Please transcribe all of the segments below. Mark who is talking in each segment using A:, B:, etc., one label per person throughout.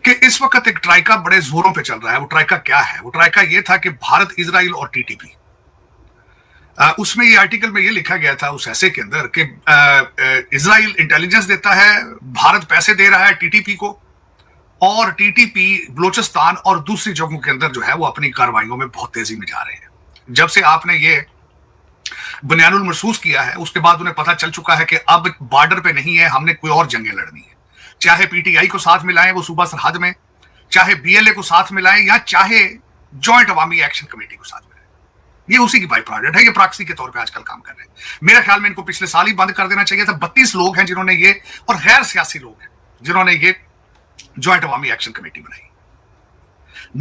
A: कि इस वक्त एक ट्राइका बड़े जोरों पे चल रहा है। वो ट्राइका क्या है? वो ट्राइका ये था कि भारत, इजराइल और टीटीपी। उसमें ये आर्टिकल में ये लिखा गया था उस ऐसे के अंदर कि इजराइल इंटेलिजेंस देता है, भारत पैसे दे रहा है टीटीपी को, और टीटीपी बलोचिस्तान और दूसरी जगहों के अंदर जो है वो अपनी कार्रवाइयों में बहुत तेजी में जा रहे हैं। जब से आपने ये बुनियानुल महसूस किया है, उसके बाद उन्हें पता चल चुका है कि अब बॉर्डर पे नहीं है, हमने कोई और जंगें लड़नी है। चाहे पीटीआई को साथ मिलाएं वो सूबा सरहद में, चाहे बीएलए को साथ मिलाएं, या चाहे जॉइंट अवामी एक्शन कमेटी को साथ मिलाएं, ये उसी की बाई प्रोडक्ट है। ये प्रॉक्सी के तौर पे आजकल काम कर रहे हैं। मेरे ख्याल में इनको पिछले साल ही बंद कर देना चाहिए था। 32 लोग हैं जिन्होंने ये, और गैर सियासी लोग हैं जिन्होंने ये जॉइंट अवामी एक्शन कमेटी बनाई।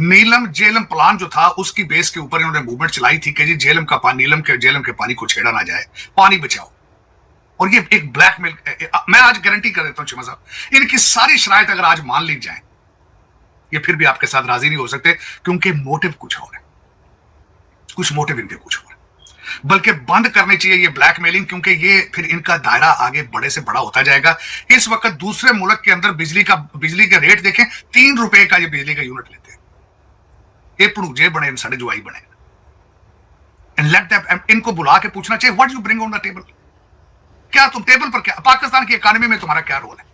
A: नीलम जेलम प्लान जो था उसकी बेस के ऊपर इन्होंने मूवमेंट चलाई थी कि जी जेलम का पानी, नीलम के जेलम के पानी को छेड़ा ना जाए, पानी बचाओ। और ये एक ब्लैकमेल, मैं आज गारंटी कर देता हूं चिमा साहब, इनकी सारी शराइत अगर आज मान ली जाए, ये फिर भी आपके साथ राजी नहीं हो सकते, क्योंकि मोटिव कुछ और है। कुछ मोटिव इनके कुछ और, बल्कि बंद करनी चाहिए ये ब्लैकमेलिंग, क्योंकि ये फिर इनका दायरा आगे बड़े से बड़ा होता जाएगा। इस वक्त दूसरे मुल्क के अंदर बिजली के रेट देखें, 3 रुपए का ये बिजली का यूनिट लेते हैं। ये पड़ूजे बने, साढ़े जुआई बने। एंड लेट दैम, इनको बुला के पूछना चाहिए what you bring on the table. क्या तुम टेबल पर, क्या पाकिस्तान की इकोनॉमी में तुम्हारा क्या रोल है?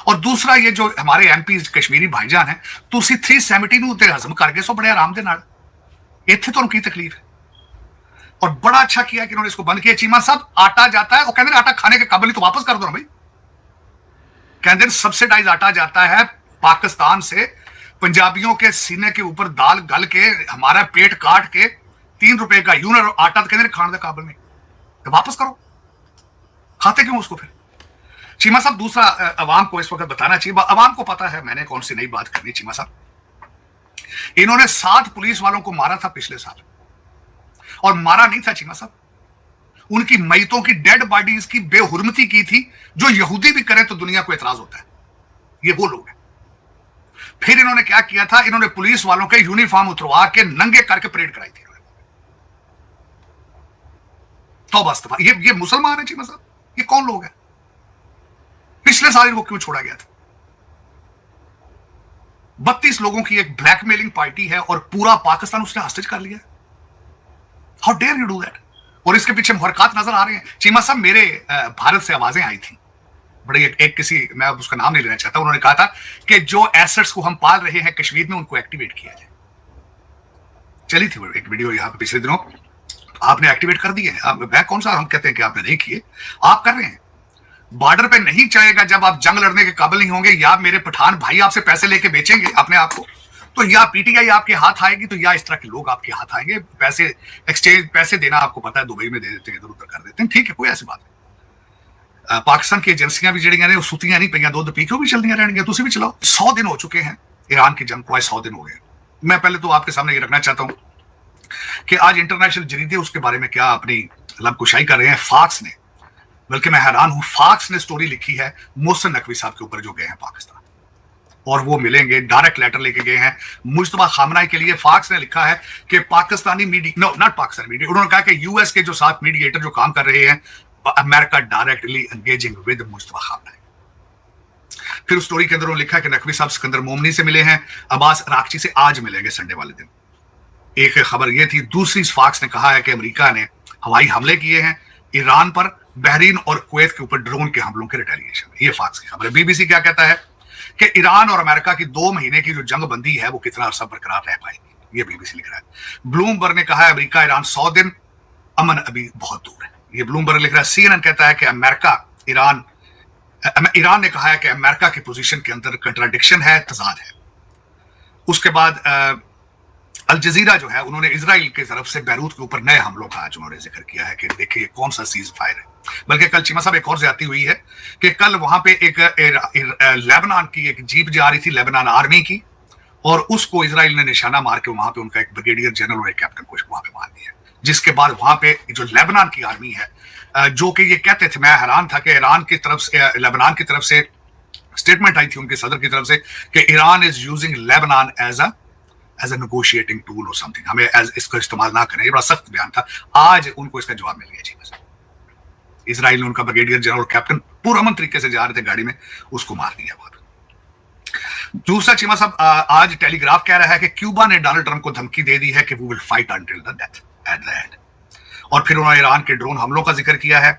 A: और दूसरा, ये जो हमारे एमपी कश्मीरी भाईजान है, तुसी 370 ਨੂੰ ਤੇ ਹਜ਼ਮ ਕਰ ਗਏ ਸੋ बड़े आराम ਦੇ ਨਾਲ। ਇੱਥੇ ਤੁਹਾਨੂੰ ਕੀ तकलीफ है? और बड़ा अच्छा किया कि इन्होंने इसको बंद किया। चीमा साहब, आटा जाता है, वो कहते हैं आटा खाने के काबिल, तो वापस कर दो ना भाई। कहते हैं सब्सिडाइज आटा जाता है पाकिस्तान से, पंजाबियों के सीने के ऊपर दाल गल के हमारा पेट काट के 3 रुपए का यूनिट आटा, तो कहते खाने के काबिल नहीं, तो वापस करो। खाते क्यों उसको फिर? चीमा साहब, दूसरा अवाम को इस वक्त बताना चाहिए, अवाम को पता है मैंने कौन सी नई बात करनी। चीमा साहब, इन्होंने 7 पुलिस वालों को मारा था पिछले साल, और मारा नहीं था चीमा साहब, उनकी मैतों की डेड बॉडीज की बेहुरमती की थी। जो यहूदी भी करे तो दुनिया को एतराज होता है। ये वो लोग हैं। फिर इन्होंने क्या किया था, इन्होंने पुलिस वालों के यूनिफॉर्म उतरवा के नंगे करके परेड कराई थी। तौबा इस्तफा। ये मुसलमान है चीमा साहब? ये कौन लोग हैं? पिछले साल इनको क्यों छोड़ा गया था? 32 लोगों की एक ब्लैकमेलिंग पार्टी है और पूरा पाकिस्तान उसने हॉस्टेज कर लिया। How dare you do that? और इसके पीछे मुहरकात नजर आ रहे हैं। चीमा साहब, मेरे भारत से आवाजें आई थी बड़ी, एक किसी, मैं अब उसका नाम नहीं लेना चाहता, उन्होंने कहा था कि जो एसेट्स को हम पाल रहे हैं कश्मीर में, उनको एक्टिवेट किया जाए। चली थी एक वीडियो यहां पे पिछले दिनों, आपने एक्टिवेट कर दिए हैं। मैं कौन सा, हम कहते हैं कि आपने नहीं किए, आप कर रहे हैं। बॉर्डर पे नहीं चाहेगा, जब आप जंग लड़ने के काबिल नहीं होंगे, या मेरे पठान भाई आपसे पैसे लेके बेचेंगे अपने आप को, तो या पीटीआई आपके हाथ आएगी, तो या इस तरह के लोग आपके हाथ आएंगे। पैसे एक्सचेंज, पैसे देना आपको पता है, दुबई में दे देते हैं, इधर उधर कर देते हैं, ठीक है, कोई ऐसी बात नहीं। पाकिस्तान की एजेंसियां भी जड़ियां ने, सुतियां नहीं पईयां, दूध पी के भी चलनियां रहनियां, तुसी भी चलाओ। 100 दिन हो चुके हैं ईरान की जंग को, 100 दिन हो गए। मैं पहले तो आपके सामने ये रखना चाहता हूं कि आज इंटरनेशनल जरीदे उसके बारे में क्या अपनी लबकुशाई कर रहे हैं। फाक्स ने, बल्कि मैं हैरान हूं, फाक्स ने स्टोरी लिखी है मोहसिन नकवी साहब के ऊपर जो गए हैं पाकिस्तान, और वो मिलेंगे, डायरेक्ट लेटर लेके गए हैं मुश्तबा खामनाई के लिए। फाक्स ने लिखा है कि Pakistani media, no not Pakistani media, उन्होंने कहा कि यूएस के जो साथ मीडिएटर जो काम कर रहे हैं, America directly engaging with Mushtaba खामनाई। फिर उस स्टोरी के अंदर उन्होंने लिखा कि नकवी साहब सिकंदर मोमनी से मिले हैं, अब्बास अरागची से आज मिलेंगे संडे वाले दिन। एक खबर यह थी। दूसरी, फाक्स ने कहा है कि अमेरिका ने हवाई हमले किए हैं ईरान पर, बहरीन और कुवैत के ऊपर ड्रोन के हमलों के रिटेलिएशन। ये फाक्स की खबर है। बीबीसी क्या कहता है कि ईरान और अमेरिका की 2 महीने की जो जंग बंदी है वो कितना अरसा बरकरार रह पाएगी, ये बीबीसी लिख रहा है। ब्लूमबर्ग ने कहा है अमेरिका ईरान 100 दिन, अमन अभी बहुत दूर है, ये ब्लूमबर्ग लिख रहा है। सीएनएन कहता है कि ईरान ने कहा है कि अमेरिका की पोजीशन के अंदर कंट्राडिक्शन है, तजाद है। उसके बाद अल जजीरा जो है, उन्होंने इजराइल की तरफ से बैरूत के ऊपर नए हमलों का आज उन्होंने जिक्र किया है कि देखिए कौन सा सीज फायर है। बल्कि कल चीमा साहब एक और ज्यादती हुई है कि कल वहां पे एक लेबनान की एक जीप जा रही थी, लेबनान आर्मी की, और उसको इजराइल ने निशाना मार के वहां पे उनका एक ब्रिगेडियर जनरल और एक कैप्टन को वहां पे मार दिया। जिसके बाद वहां पे जो लेबनान की आर्मी है, जो कि ये कहते थे, मैं हैरान था कि ईरान की तरफ से, लेबनान की तरफ से स्टेटमेंट आई थी उनके सदर की तरफ से कि Iran is using Lebanon as a negotiating tool और समथिंग, हमें इसका इस्तेमाल ना करें। ये बड़ा सख्त बयान था। आज उनको इसका जवाब मिल गया जी। इजराइल ने उनका ब्रिगेडियर जनरल कैप्टन पुरअमन तरीके से जा रहे थे गाड़ी में, उसको मार दिया। दूसरा चीमा साहब, आज टेलीग्राफ कह रहा है कि क्यूबा ने डोनाल्ड ट्रंप को धमकी दे दी है कि we will fight until the death at the end. और फिर उन्होंने ईरान के ड्रोन हमलों का जिक्र किया है।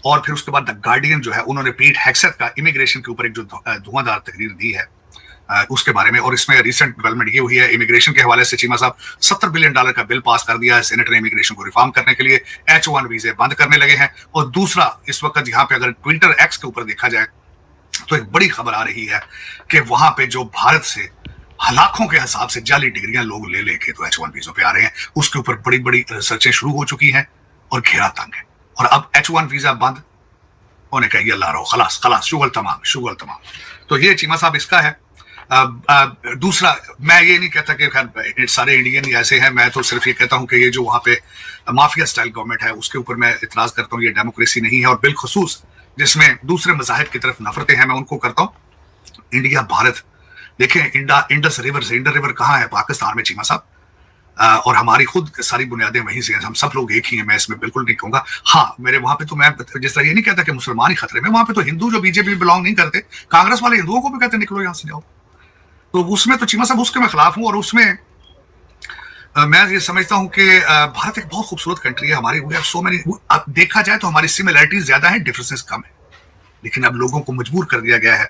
A: और फिर उसके बाद द गार्डियन जो है उन्होंने पीट हेग्सेथ का इमिग्रेशन के ऊपर एक जो धुआंधार तकरीर दी है उसके बारे में। और इसमें रिसेंट डेवलपमेंट ये हुई है इमिग्रेशन के हवाले से, चीमा साहब $70 बिलियन का बिल पास कर दिया है सेनेट ने इमिग्रेशन को रिफॉर्म करने के लिए। H1 वीजे बंद करने लगे हैं। और दूसरा, इस वक्त यहाँ पे अगर ट्विटर एक्स के ऊपर देखा जाए तो एक बड़ी खबर आ रही है कि वहां पे जो भारत से लाखों के हिसाब से जाली डिग्रियां लोग ले लेके तो H1 वीजों पे आ रहे हैं, उसके ऊपर बड़ी बड़ी रिसर्चें शुरू हो चुकी हैं और घेरा तंग है। और अब H1 वीजा बंद होने का ये अल्लाह रो, खलास खलास, शुगल तमाम शुगल तमाम। तो ये चीमा साहब इसका है। दूसरा, मैं ये नहीं कहता कि खैर सारे इंडियन ही ऐसे हैं, मैं तो सिर्फ ये कहता हूं कि ये जो वहां पे माफिया स्टाइल गवर्नमेंट है उसके ऊपर मैं इतराज करता हूं। ये डेमोक्रेसी नहीं है। और बिलखुसूस जिसमें दूसरे मज़ाहिब की तरफ नफरतें हैं, मैं उनको करता हूं। इंडिया भारत, देखें इंडस रिवर से, इंडस रिवर कहाँ है? पाकिस्तान में चीमा साहब। और हमारी खुद सारी बुनियादें वहीं से हैं, हम सब लोग एक ही हैं। मैं इसमें बिल्कुल नहीं कहूंगा। हाँ, मेरे वहां पे तो मैं जिस तरह ये नहीं कहता कि मुसलमान ही खतरे में, वहां पे तो हिंदू जो बीजेपी बिलोंग नहीं करते, कांग्रेस वाले हिंदुओं को भी कहते निकलो यहां से जाओ। तो उसमें तो चीमा साहब उसके मैं खिलाफ हूं। और उसमें मैं ये समझता हूं कि भारत एक बहुत खूबसूरत कंट्री है हमारी। वी हैव सो मेनी, अब देखा जाए तो हमारी सिमिलरिटीज ज्यादा है, डिफरेंसेस कम है। लेकिन अब लोगों को मजबूर कर दिया गया है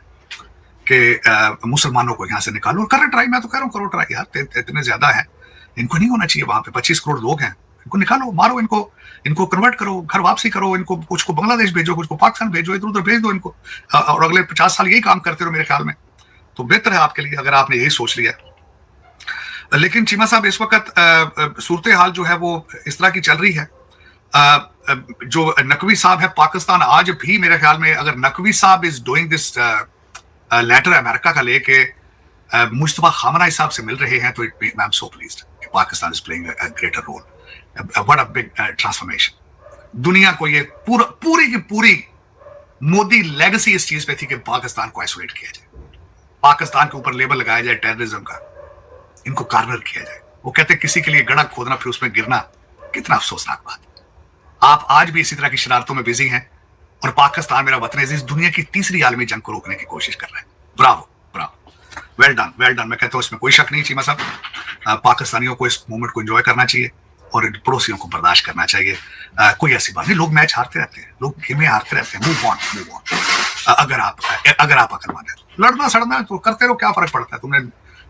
A: कि मुसलमानों को यहां से निकालो। और करें ट्राई, मैं तो कह रहा हूं करो ट्राई यार, इतने ज्यादा है, इनको नहीं होना चाहिए वहां पे। 25 करोड़ लोग हैं, इनको निकालो, मारो इनको कन्वर्ट करो, घर वापसी करो, इनको कुछ को बांग्लादेश भेजो, कुछ को पाकिस्तान भेजो, इधर उधर भेज दो इनको। और अगले 50 साल यही काम करते रहो मेरे ख्याल में, तो बेहतर है आपके लिए अगर आपने यही सोच लिया। लेकिन चीमा साहब इस वक्त सूरत हाल जो है वो इस तरह की चल रही है। जो नकवी साहब है पाकिस्तान आज भी मेरे ख्याल में, अगर नकवी साहब is doing this letter America का लेके मुश्तबा खामनाई साहब से मिल रहे हैं, तो आई एम सो प्लीज्ड कि Pakistan is playing a greater role. What a big transformation. दुनिया को ये पूरी की पूरी मोदी लेगेसी इस चीज पे थी कि पाकिस्तान को आइसोलेट किया जाए, पाकिस्तान के ऊपर लेबल लगाया जाए टेररिज्म का, इनको कार्नर किया जाए। वो कहते हैं किसी के लिए गड़ा खोदना फिर उसमें गिरना, कितना अफसोसनाक बात। आप आज भी इसी तरह की शरारतों में बिजी हैं और पाकिस्तान मेरा वतन अजीज दुनिया की तीसरी आलमी जंग को रोकने की कोशिश कर रहा है। Bravo Bravo, well done well done. मैं कहता हूं इसमें कोई शक नहीं चीमा साहब। पाकिस्तानियों को इस मूवमेंट को एंजॉय करना चाहिए और पड़ोसियों को बर्दाश्त करना चाहिए। कोई ऐसी बात नहीं, लोग मैच हारते रहते हैं, लोग गेमें हारते रहते हैं। Move on. अगर आप अकलमंद हैं, लड़ना सड़ना तो करते रहो, क्या फर्क पड़ता है। तुमने,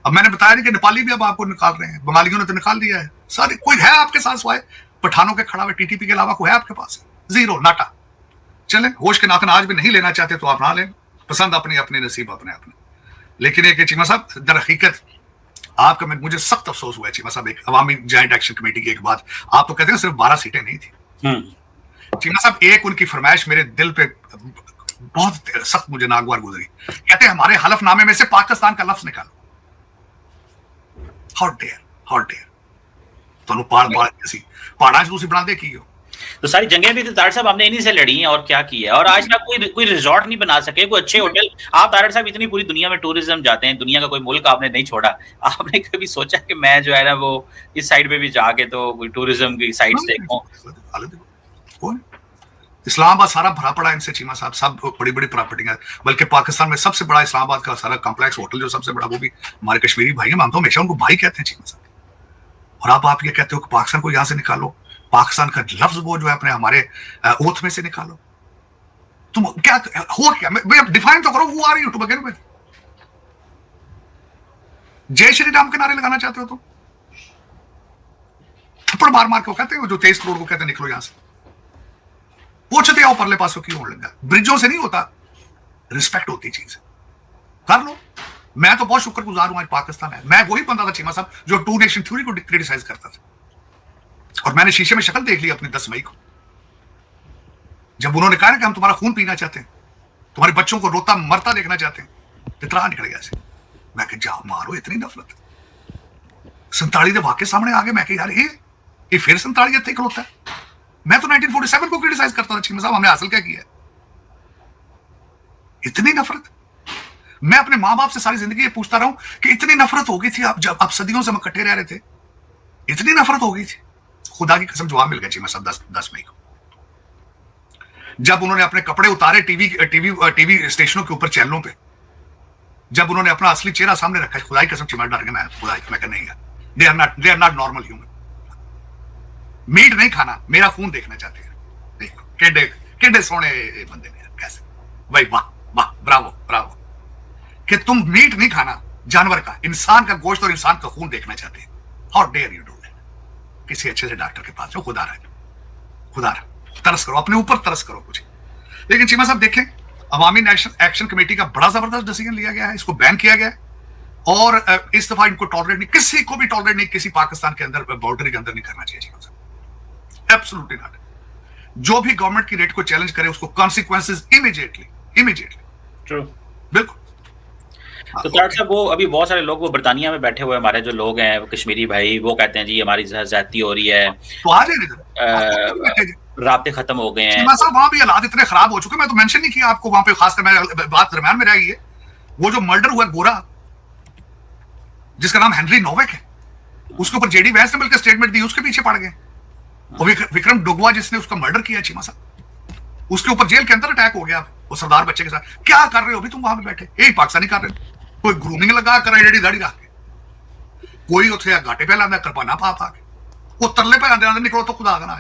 A: अब मैंने बताया नहीं कि नेपाली भी अब आपको निकाल रहे हैं, बंगालियों ने तो निकाल दिया है सारे। कोई है आपके साथ सिवाय पठानों के खड़ा हुए टीटीपी के अलावा कोई है आपके पास? जीरो, नाटा। चले, होश के नाखन आज भी नहीं लेना चाहते तो आप ना लें, पसंद अपने अपने, नसीब अपने अपने। लेकिन एक चीमा साहब, दर हकीकत आपका मुझे सख्त अफसोस हुआ है चीमा साहब। एक अवामी जॉइंट एक्शन कमेटी की एक बात, आप तो कहते हैं सिर्फ 12 सीटें नहीं थी चीमा साहब। एक उनकी फरमाइश मेरे दिल पे बहुत सख्त मुझे नागवार गुजरी। कहते हैं हमारे हलफनामे में से पाकिस्तान का लफ्ज निकालो। हाउ डेयर तो पहाड़ा दूसरी बना दे की हो।
B: तो सारी जंगें भी तो तारड़ साहब हमने इन्हीं से लड़ी हैं और क्या किया है। और आज तक कोई रिजॉर्ट नहीं बना सके, कोई अच्छे होटल। आप तारड़ साहब इतनी पूरी दुनिया में टूरिज्म जाते हैं, दुनिया का कोई मुल्क आपने नहीं छोड़ा, आपने कभी सोचा कि मैं जो है ना वो इस साइड पे भी जाके तो कोई टूरिज्म की साइट्स देखूं?
A: इस्लामाबाद सारा भरा पड़ा इनसे चीमा साहब, सब बड़ी बड़ी प्रॉपर्टियां। बल्कि पाकिस्तान में सबसे बड़ा इस्लामाबाद का सारा कॉम्प्लेक्स होटल जो सबसे बड़ा, वो भी हमारे कश्मीरी भाई हैं। हम तो हमेशा उनको भाई कहते हैं चीमा साहब। और आप ये कहते हो कि पाकिस्तान को यहां से निकालो, पाकिस्तान का लफ्ज वो जो है अपने हमारे ओथ में से निकालो। तुम क्या हो, क्या मैं डिफाइन तो करो, who are you to begin with? जय श्री राम के नारे लगाना चाहते हो तुम? थप्पड़ मार मार के कहते हो जो 23 करोड़ को कहते निकलो यहां से। पूछते आओ परले पासों की होने लगा। ब्रिजों से नहीं होता, रिस्पेक्ट होती चीज कर लो। मैं तो बहुत शुक्रगुजार हूं आज पाकिस्तान है। मैं वही बंदा था चीमा साहब जो टू नेशन थ्योरी को क्रिटिसाइज करता था, और मैंने शीशे में शक्ल देख ली अपनी 10 मई को, जब उन्होंने कहा कि हम तुम्हारा खून पीना चाहते हैं, तुम्हारे बच्चों को रोता मरता देखना चाहते हैं। इतना निकल गया ऐसे। मैं कह जा मारो, इतनी नफरत। 47 दे वाकई सामने आ गए। मैं कह यार ये फिर 47 इतने खलोता है। मैं तो 1947 को क्रिटिसाइज करता था चीमा साहब, हमने हासिल क्या किया? इतनी नफरत। मैं अपने मां बाप से सारी जिंदगी ये पूछता रहा हूं कि इतनी नफरत हो गई थी आप जब आप सदियों से हम इकट्ठे रह रहे थे, इतनी नफरत हो गई थी। खुदा की कसम जवाब मिल गया चीमा साहब 10 मई को, जब उन्होंने अपने कपड़े उतारे टीवी स्टेशनों के ऊपर, चैनलों पे, जब उन्होंने अपना असली चेहरा सामने रखा, खुदाई कसम चीमा डर गया, मैं खुदाई मैं नहीं गया, they are not normal human. Meat नहीं खाना, मेरा खून देखना चाहते हैं। देखो केडे केडे सोने बंदे ने, कैसे भाई, वाह वाह, ब्रावो ब्रावो, कि तुम मीट नहीं खाना जानवर का, इंसान का गोश्त और इंसान का खून देखना चाहते हैं। How dare you do that. किसी अच्छे से डॉक्टर के पास जाओ, खुदा रहे, खुदा रहे, तरस करो, अपने ऊपर तरस करो कुछ। लेकिन चीमा साहब देखें, अवामी एक्शन कमेटी का बड़ा जबरदस्त डिसीजन लिया गया है, इसको बैन किया गया है, और इस दफा इनको टॉलरेट नहीं, किसी को भी टॉलरेट नहीं, किसी पाकिस्तान के अंदर बाउंड्री के अंदर नहीं करना चाहिए चीमा साहब, एब्सोल्युटली नॉट। जो भी गवर्नमेंट की रेट को चैलेंज करे उसको कॉन्सिक्वेंसेस इमीडिएटली
B: ट्रू,
A: बिल्कुल।
B: तो तारड़ साहब, वो अभी बहुत सारे लोग वो बरतानिया में बैठे हुए हमारे जो लोग हैं, कश्मीरी भाई, वो कहते हैं जी हमारी ज्यादती हो रही है,
A: तो आ जाए इधर,
B: राब्ते खत्म हो गए हैं।
A: चीमा साहब वहां भी हालात इतने खराब हो चुके, मैं तो मेंशन नहीं किया आपको वहां पे, खासकर मैं बात दरम्यान में रह गई है, वो जो मर्डर हुआ गोरा, जिसका नाम हेनरी नोवेक है, उसके ऊपर जेडी वैंस ने मिलकर स्टेटमेंट दी, उसके पीछे पड़ गए। और विक्रम डुगवा जिसने उसका मर्डर किया चीमा साहब, उसके ऊपर जेल के अंदर अटैक हो गया, वो सरदार बच्चे के साथ। क्या कर रहे हो अभी तुम वहां पे बैठे, यही पाकिस्तानी कर रहे हो, कोई ग्रूमिंग लगा कर रेडी दाढ़ी रख के, कोई उसे घाटे पे लादा कृपाना पा के, वो तरले पे आंदे निकलो तो खुदा ना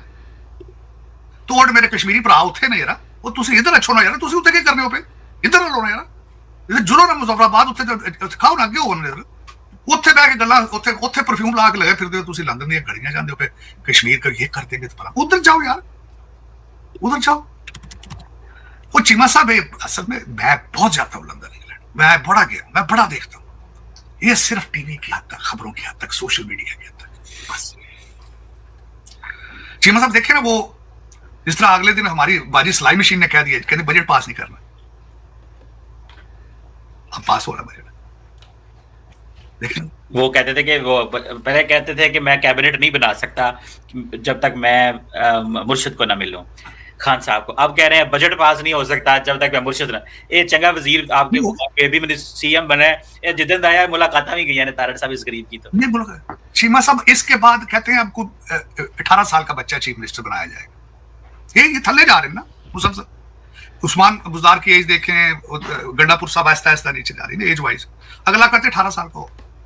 A: तोड़ मेरे कश्मीरी भरा उठे ना यार, वो तुम इधर अच्छो ना यार, तुम उत्ते क्या करने हो पे, इधर लो ना यार, इधर जुलो ना मुजफ्फराबाद, उत्ते खाओ ना, अगे हो उत्थे बह के गल्लां, उत्थे परफ्यूम ला के लगे फिरदे हो, तुम लंदन दी गलियां जांदे हो पे, कश्मीर का ये कर देंगे तो भला उधर जाओ यार, उधर जाओ। वो चीमा साहब असल में मैं बहुत जाता हूँ लंदन, इंग्लैंड, मैं बड़ा गया, मैं बड़ा देखता हूँ, ये सिर्फ टीवी की हद तक, खबरों की हद तक, सोशल मीडिया की हद तक बस। चीमा साहब देखे ना, वो जिस तरह अगले दिन हमारी बाजी सिलाई मशीन ने कह दिया, कहते बजट पास नहीं करना, अब पास हो रहा बजट। लेकिन
B: वो कहते थे कि वो पहले कहते थे कि मैं कैबिनेट नहीं बना सकता जब तक मैं मुर्शिद को ना मिलूं, खान साहब को। अब कह रहे हैं बजट पास नहीं हो सकता जब तक मैं मुर्शिद ना, ये चंगा वजीर आपके बेबी में सीएम बने, ये जिदन आया मुलाकात भी गई है तारड़ साहब इस गरीब की। तो नहीं
A: बोलो चीमा साहब, इसके बाद कहते हैं आपको 18 साल का बच्चा चीफ मिनिस्टर बनाया जाएगा, ये थल्ले जा रहे हैं ना मुसलसल। उस्मान बुजदार की एज देखें, गंडापुर साहब आहिस्ता आहिस्ता नीचे जा रही है एज वाइज, अगला कहते 18 साल का,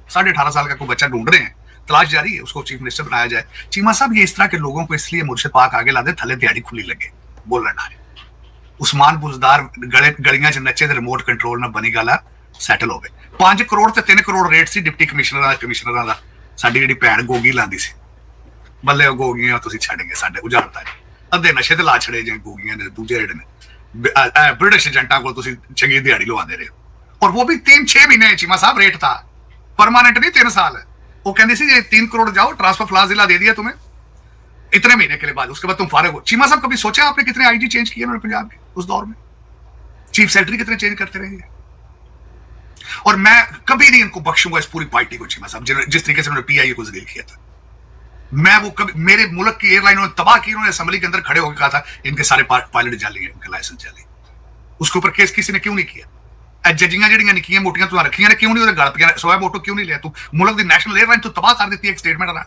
A: 18.5 साल का कोई बच्चा ढूंढ रहे हैं, तलाश जारी है, उसको चीफ मिनिस्टर बनाया जाए। चीमा साहब ये इस तरह के लोगों को इसलिए मुर्शिद पाक आगे ला दे, थले दिहाड़ी खुली लगे बोलना है। उस्मान बुजदार गलियां च नचे, रिमोट कंट्रोल ना बनी गल सैटल हो गए। 5 करोड़ ते 3 करोड़ रेट सी डिप्टी कमिश्नर का, साडी जिहड़ी भैन गोगी लांदी सी, बल्ले गोगियां तुसीं छड्ड गए, साडे उजाड़ता है, अद्धे नशे ते ला छड़े जे गोगियां ने, दूजे जेहड़े ने ब्रिटिश एजेंटां कोल तुसीं चंगी दिहाड़ी लवांदे रहे, और वो भी 3-6 महीने चीमा साहब रेट था, परमानेंट नहीं 3 साल है। वो कहते सी 3 करोड़ जाओ, ट्रांसफर फ्लास जिला दे दिया तुम्हें इतने महीने के लिए, बाद उसके बाद तुम फारिग हो। चीमा साहब कभी सोचा आपने कितने आईजी चेंज किए उन्होंने पंजाब के उस दौर में, चीफ सेक्रेटरी कितने चेंज करते रहे, और मैं कभी नहीं इनको बख्शूंगा इस पूरी पार्टी को चीमा साहब, जिस तरीके से उन्होंने पीआईए को जलील किया था। मैं वो कभी, मेरे मुल्क की एयरलाइन उन्होंने तबाह की, उन्होंने असेंबली के अंदर खड़े होकर कहा था इनके सारे पायलट जाली है, इनके लाइसेंस जाली, उसके ऊपर केस किसी ने क्यों नहीं किया? जजियां जड़ियां निक्कियां मोटियां तू रखियां ने, क्यों नहीं गल पिया? सोया मोटो क्यों नहीं लिया? तू मुल्क की नेशनल एयरलाइन तू तबाह कर दी एक स्टेटमेंट ना।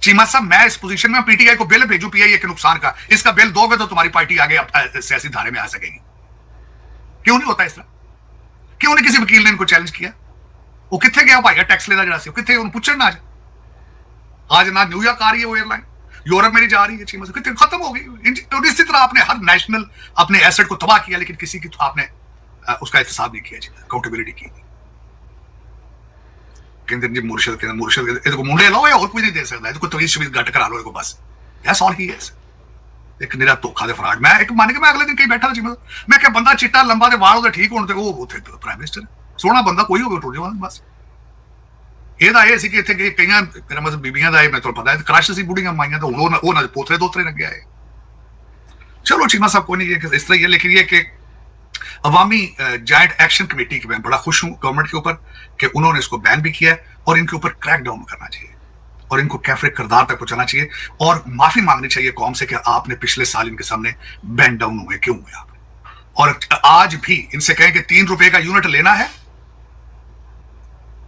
A: चीमा साहब मैं इस पोजीशन में पीटीआई को बिल भेजू पीआईए के नुकसान का, इसका बिल दोगे तो तुम्हारी पार्टी आगे सियासी धारे में आ सकेगी। क्यों नहीं होता इस तरह? क्यों नहीं किसी वकील ने इनको चैलेंज किया? वो कितने गया भाई टैक्स लेना जरा कितने पूछे ना, आज ना न्यूयॉर्क आ रही है वो एयरलाइन, यूरोप में जा रही है, चीमा साहब कितने खत्म हो गई। इसी तरह आपने हर नेशनल अपने एसेट को तबाह किया, लेकिन किसी की तो आपने उसका एहतसाब नहीं किया, अकाउंटेबिलिटी की नहीं। कहते जी मुर्शिद को मुंडे लो या और कोई नहीं दे सकता, इसको तवीज शवीज गट करा लो, बस दैट्स ऑल ही इज। एक निरा धोखा दे फ्रॉड। मैं एक मान के मैं अगले दिन कहीं बैठा था चीमा, मैं क्या बंदा चिट्टा लंबा ते वाल ठीक होने वो उथे प्राइम मिनिस्टर सोहना बंदा कोई होवे टुट जावा बस। ਇਹਦਾ ਇਹ ਸੀ ਕਿ ਇੱਥੇ ਕਈਆਂ ਮੇਰਾ ਮਤਲਬ ਬੀਬੀਆਂ ਦਾ ਇਹ ਮੈਨੂੰ ਪਤਾ ਹੈ ਕ੍ਰਸ਼ ਸੀ ਬੁੜੀਆਂ ਮਾਈਆਂ ਦਾ, ਹੁਣ ਉਹ ਨਾ ਪੋਤਰੇ ਦੋਤਰੇ ਲੱਗੇ ਆਏ। चलो चीमा साहब कोई नहीं इस तरह ही है, लेकिन ये कि अवामी जायंट एक्शन कमेटी की मैं बड़ा खुश हूँ गवर्नमेंट के ऊपर कि उन्होंने इसको बैन भी किया है, और इनके ऊपर क्रैक डाउन करना चाहिए और इनको कैफरे किरदार तक पहुंचाना चाहिए और माफी मांगनी चाहिए कौम से कि आपने पिछले साल इनके सामने बैन डाउन हुए, क्यों हुए आप? और आज भी इनसे कहें कि 3 रुपए का यूनिट लेना है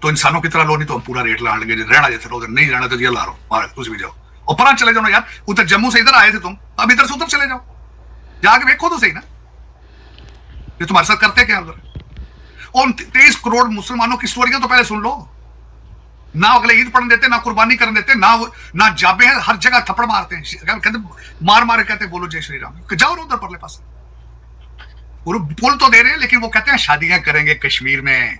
A: तो इंसानों की तरह लो, नहीं तो हम पूरा रेट ला लेंगे, रहना जैसे लो, नहीं रहना तो ये ला लो, कुछ भी जाओ और परान चले जाओ ना यार। उधर जम्मू से इधर आए थे तुम, अब इधर से उधर चले जाओ, जाके देखो तो सही ना ये तुम्हारे साथ करते क्या उधर। उन 23 करोड़ मुसलमानों की स्टोरियां तो पहले सुन लो। ना अगले ईद पढ़ने देते, ना कुर्बानी करने देते, ना जाबे हैं, हर जगह थप्पड़ मारते हैं, कहते मार मार कहते बोलो जय श्री राम। जाओ उधर परले पास, वो पुल तो दे रहे हैं, लेकिन वो कहते हैं शादियां करेंगे कश्मीर में।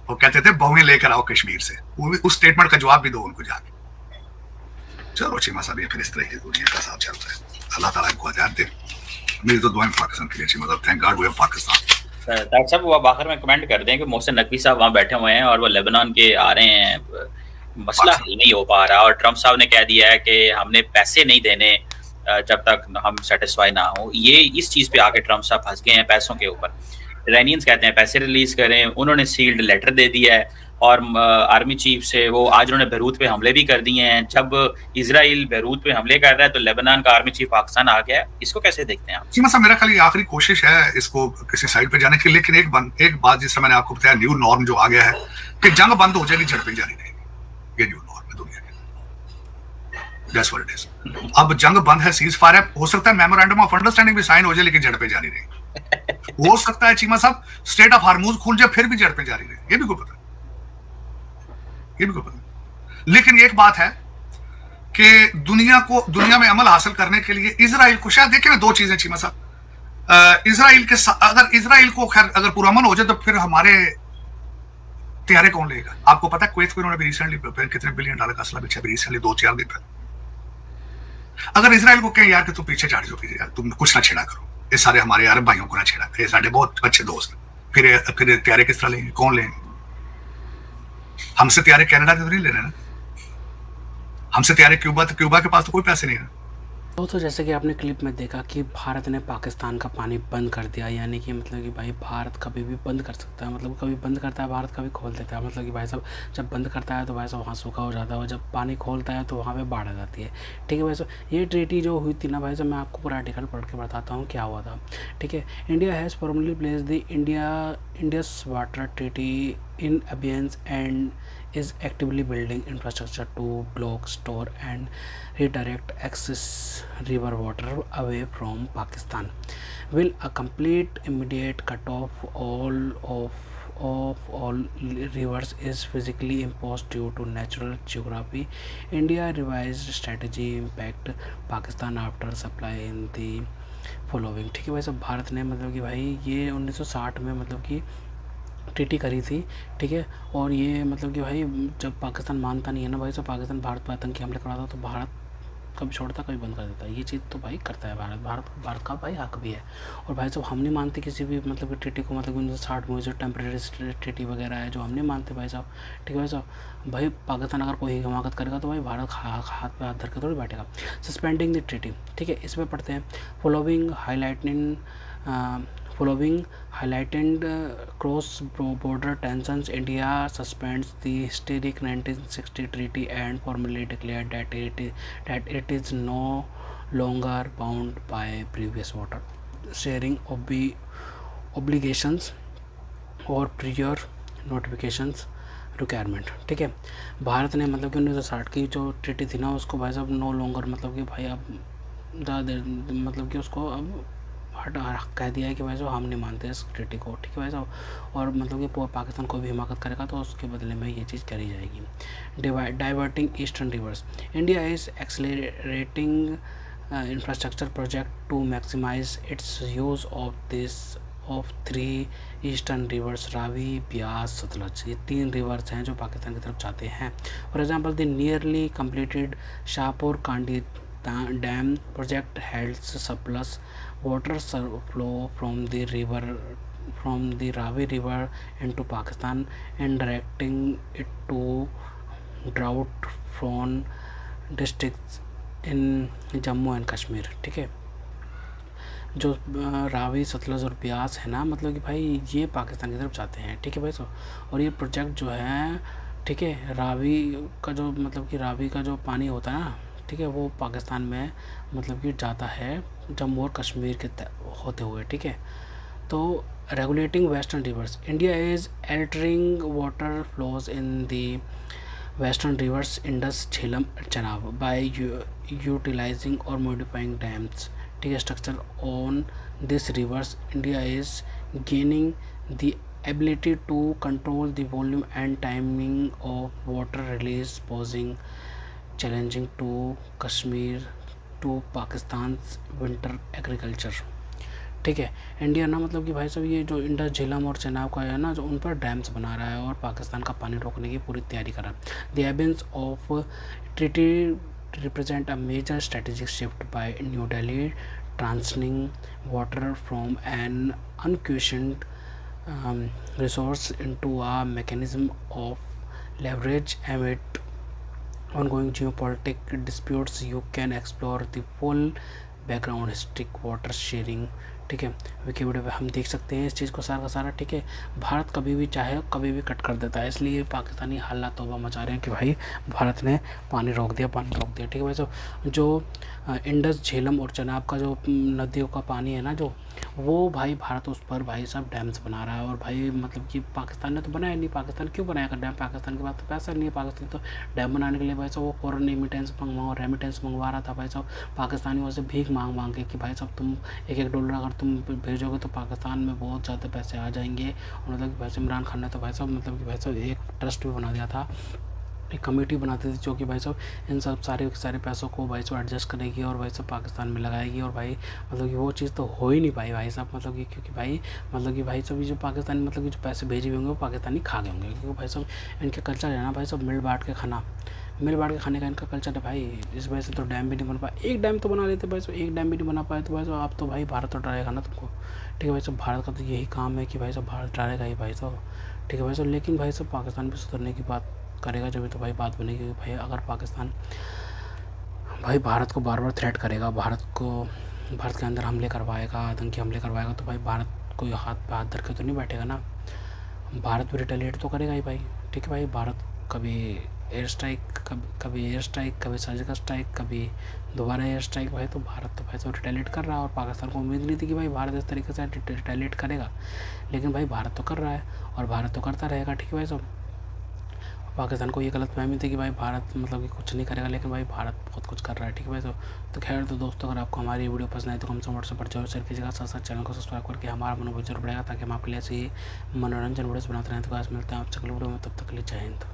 A: वो कहते थे बहुएं लेकर आओ कश्मीर से। उस स्टेटमेंट का जवाब भी दो उनको जाके। चलो चीमा साहब, ये फिर इस तरह की दुनिया का साथ चल रहा है। अल्लाह ताला इनको आजाद दे। मेरी तो दुआएं पाकिस्तान के लिए चीमा साहब, thank God we have Pakistan.
B: Doctor साहब वो आप आखिर में कमेंट कर दें कि मोहसिन नकवी साहब वहाँ बैठे हुए हैं और वो लेबनान के आ रहे हैं, मसला हल नहीं हो पा रहा, और ट्रम्प साहब ने कह दिया है कि हमने पैसे नहीं देने जब तक हम सेटिस्फाई ना हो। ये इस चीज़ पे आके ट्रम्प साहब फंस गए हैं पैसों के ऊपर। इरानियंस कहते हैं पैसे रिलीज करें, उन्होंने सील्ड लेटर दे दिया है, और आर्मी चीफ से वो आज उन्होंने बैरूत पे हमले भी कर दिए हैं। जब इजराइल बैरूत पे हमले कर रहा है तो लेबनान का आर्मी चीफ पाकिस्तान आ गया है। इसको कैसे देखते हैं आप?
A: सीमा साहब, मेरा खाली आखिरी कोशिश है इसको किसी साइड पे जाने की, लेकिन एक बात जिससे मैंने आपको बताया, न्यू नॉर्म जो आ गया है कि जंग बंद हो जाएगी, झड़पें जारी रहेंगी। ये न्यू नॉर्म है दुनिया की। That's what it is. अब जंग बंद है, सीज फायर है, हो सकता है मेमोरेंडम ऑफ अंडरस्टैंडिंग भी साइन हो जाए, लेकिन झड़पें जारी रहेंगी। हो सकता है चीमा साहब स्टेट ऑफ हार्मूज खुल जाए, फिर भी झड़पें जारी रहेंगी। ये भी कोई पता, ये भी कोई पता। लेकिन एक बात है कि दुनिया में अमल हासिल करने के लिए इजराइल को, शायद देखें ना, दो चीजें चीमा साहब, इजराइल के अगर इजराइल को खैर अगर पुरअमन हो जाए तो फिर हमारे तैयारे कौन लेगा? आपको पता है कुवैत को इन्होंने भी रिसेंटली कितने $1 बिलियन का असला बेचा, रिसेंटली 2-4 दिन पहले। अगर इजराइल को कहें यार कि तुम पीछे चढ़ जाओ, यार तुम कुछ ना छेड़ा करो, ये सारे हमारे अरब भाइयों को ना छेड़ा करो, ये सारे बहुत अच्छे दोस्त हैं, फिर तैयारे किस तरह लेंगे? कौन लेंगे? हमसे तैयारे कनाडा से तो नहीं ले रहे ना, हमसे तैयारे क्यूबा के पास तो कोई पैसे नहीं है।
C: तो जैसे कि आपने क्लिप में देखा कि भारत ने पाकिस्तान का पानी बंद कर दिया, यानी कि मतलब कि भाई भारत कभी भी बंद कर सकता है, मतलब कभी बंद करता है भारत, कभी खोल देता है। मतलब कि भाई साहब जब बंद करता है तो भाई साहब वहाँ सूखा हो जाता है, और जब पानी खोलता है तो वहाँ पे बाढ़ आ जाती है। ठीक है भाई साहब, ये ट्रीटी जो हुई थी ना भाई साहब, मैं आपको पूरा आर्टिकल पढ़ के बताता हूँ क्या हुआ था। ठीक है, India has formally place the Indus water treaty in abeyance and is actively building infrastructure to block, store and redirect excess river water away from Pakistan. Will a complete immediate cutoff of all rivers is physically imposed due to natural geography. India revised strategy impact Pakistan after supply in the following. ठीक है भाई साहब, भारत ने मतलब कि भाई ये 1960 में मतलब कि ट्रीटी करी थी। ठीक है, और ये मतलब कि भाई जब पाकिस्तान मानता नहीं है ना भाई, तो पाकिस्तान भारत पर आतंकी हमले करवाता तो भारत कभी छोड़ता कभी बंद कर देता। ये चीज़ तो भाई करता है भारत का भाई हक भी है। और भाई साहब हम नहीं मानते किसी भी मतलब कि ट्रीटी को, मतलब 1960 में जो टेम्प्रेरी ट्रीटी वगैरह है जो हम नहीं मानते भाई साहब। ठीक है भाई साहब, भाई पाकिस्तान अगर कोई हिमाकत करेगा तो भाई भारत हाथ पे हाथ धर के थोड़ी बैठेगा। सस्पेंडिंग द ट्रीटी, ठीक है, इसमें पढ़ते हैं following highlighted cross-border tensions, India suspends the historic 1960 treaty and formally declared that it is no longer bound by previous water sharing obligations or prior notifications requirement. ठीक है, भारत ने मतलब कि 1960 की जो ट्रीटी थी ना उसको भाई साहब नो लॉन्गर मतलब कि भाई अब ज़्यादा देर मतलब कि उसको अब कह दिया है कि भाई साहब हम नहीं मानते इस ट्रीटी को। ठीक है भाई साहब, और मतलब कि पाकिस्तान को भी हिमाकत करेगा तो उसके बदले में ये चीज़ करी जाएगी। Diverting eastern rivers, India is accelerating infrastructure project to maximise its use of 3 eastern rivers, Ravi, Beas, Sutlej. ये 3 रिवर्स हैं जो पाकिस्तान की तरफ जाते हैं। For example the nearly completed Shahpur Kandi dam project holds surplus water flow from the Ravi River into Pakistan and directing it to drought-prone districts in Jammu and Kashmir। ठीक है, जो रावी, सतलज और ब्यास है ना, मतलब कि भाई ये पाकिस्तान की तरफ जाते हैं। ठीक है भाई साहब, और ये प्रोजेक्ट जो है, ठीक है, रावी का जो मतलब कि रावी का जो पानी होता है ना, ठीक है, वो पाकिस्तान में मतलब कि जाता है जम्मू और कश्मीर के होते हुए। ठीक है, तो regulating western rivers, India is altering water flows in the western rivers Indus, Jhelum, Chenab by utilising और मॉडिफाइंग डैम्स। ठीक है, structure on this rivers, India is gaining the ability to control the volume and timing of water release, posing challenging to Kashmir to Pakistan's winter agriculture। ठीक है। India ना मतलब कि भाई साहब ये जो इंडस झेलम और चेनाब का है ना, जो उन पर डैम्स बना रहा है और पाकिस्तान का पानी रोकने की पूरी तैयारी कर रहा है। The absence of treaty represent a major strategic shift by New Delhi, transferring water from an unquestioned resource into a mechanism of leverage amid ongoing geopolitical disputes। You can explore the full background history water sharing। ठीक है, Wikipedia पे हम देख सकते हैं इस चीज़ को सारा का सारा। ठीक है, भारत कभी भी चाहे कभी भी कट कर देता है, इसलिए पाकिस्तानी हल्ला तौबा मचा रहे हैं कि भाई भारत ने पानी रोक दिया, पानी रोक दिया। ठीक है भाई, जो इंडस झेलम और चनाब का जो नदियों का पानी है ना, जो वो भाई भारत उस पर भाई साहब डैम्स बना रहा है। और भाई मतलब कि पाकिस्तान ने तो बनाया नहीं, पाकिस्तान क्यों बनाएगा डैम? पाकिस्तान के पास तो पैसा नहीं है, पाकिस्तान तो डैम बनाने के लिए भाई साहब वो फॉरेन रेमिटेंस मंगवा रहा था भाई साहब पाकिस्तानियों से भीख मांग मांग के कि भाई साहब तुम $1 अगर तुम भेजोगे तो पाकिस्तान में बहुत ज़्यादा पैसे आ जाएंगे। और मतलब कि भाई साहब इमरान खान ने तो भाई साहब मतलब कि भाई साहब एक ट्रस्ट भी बना दिया था, एक कमेटी बनाती थी जो कि भाई साहब इन सब सारे पैसों को भाई साहब एडजस्ट करेगी और भाई साहब पाकिस्तान में लगाएगी। और भाई मतलब कि वो चीज़ तो हो ही नहीं पाई भाई साहब, मतलब कि क्योंकि भाई मतलब कि भाई साहब ये जो पाकिस्तानी मतलब कि जो पैसे भेजे हुए होंगे वो पाकिस्तानी खा गए होंगे, क्योंकि भाई साहब इनके कल्चर है ना भाई साहब मिल बांट के खाना, मिल बांट के खाने का इनका कल्चर है भाई। इस वजह से तो डैम भी नहीं बन पाया, एक डैम तो बना लेते भाई साहब, एक डैम भी नहीं बना पाए तो भाई साहब आप तो भाई भारत तो डराएगा ना तुमको। ठीक है भाई साहब, भारत का तो यही काम है कि भाई साहब भारत डराएगा ही भाई साहब। ठीक है भाई साहब, लेकिन भाई साहब पाकिस्तान भी सुधरने की बात करेगा जब तो भाई बात बनेगी। भाई अगर पाकिस्तान भाई भारत को बार बार थ्रेट करेगा, भारत के अंदर हमले करवाएगा, आतंकी हमले करवाएगा, तो भाई भारत कोई हाथ पे हाथ धर के तो नहीं बैठेगा ना, भारत भी रिटेलिएट तो करेगा ही भाई। ठीक है भाई, भारत कभी एयर स्ट्राइक, कभी सर्जिकल स्ट्राइक, कभी दोबारा एयर स्ट्राइक। भाई तो भारत तो भाई सब रिटेलिएट कर रहा है और पाकिस्तान को उम्मीद नहीं थी कि भाई भारत इस तरीके से रिटेलिएट करेगा, लेकिन भाई भारत तो कर रहा है और भारत तो करता रहेगा। ठीक है भाई साहब, पाकिस्तान को ये गलतफहमी थी कि भाई भारत मतलब कि कुछ नहीं करेगा, लेकिन भाई भारत बहुत कुछ कर रहा है। ठीक है भाई, तो खैर तो दोस्तों अगर आपको हमारी वीडियो पसंद आई तो कम से व्हाट्सएप पर जरूर शेयर कीजिएगा, साथ साथ चैनल को सब्सक्राइब करके हमारा मनोबल जरूर बढ़ेगा ताकि हम आपके लिए ऐसे ही मनोरंजन वीडियोस बनाते रहें। तो आज मिलते हैं आपसे अगली वीडियो में, तब तक के लिए जय हिंद।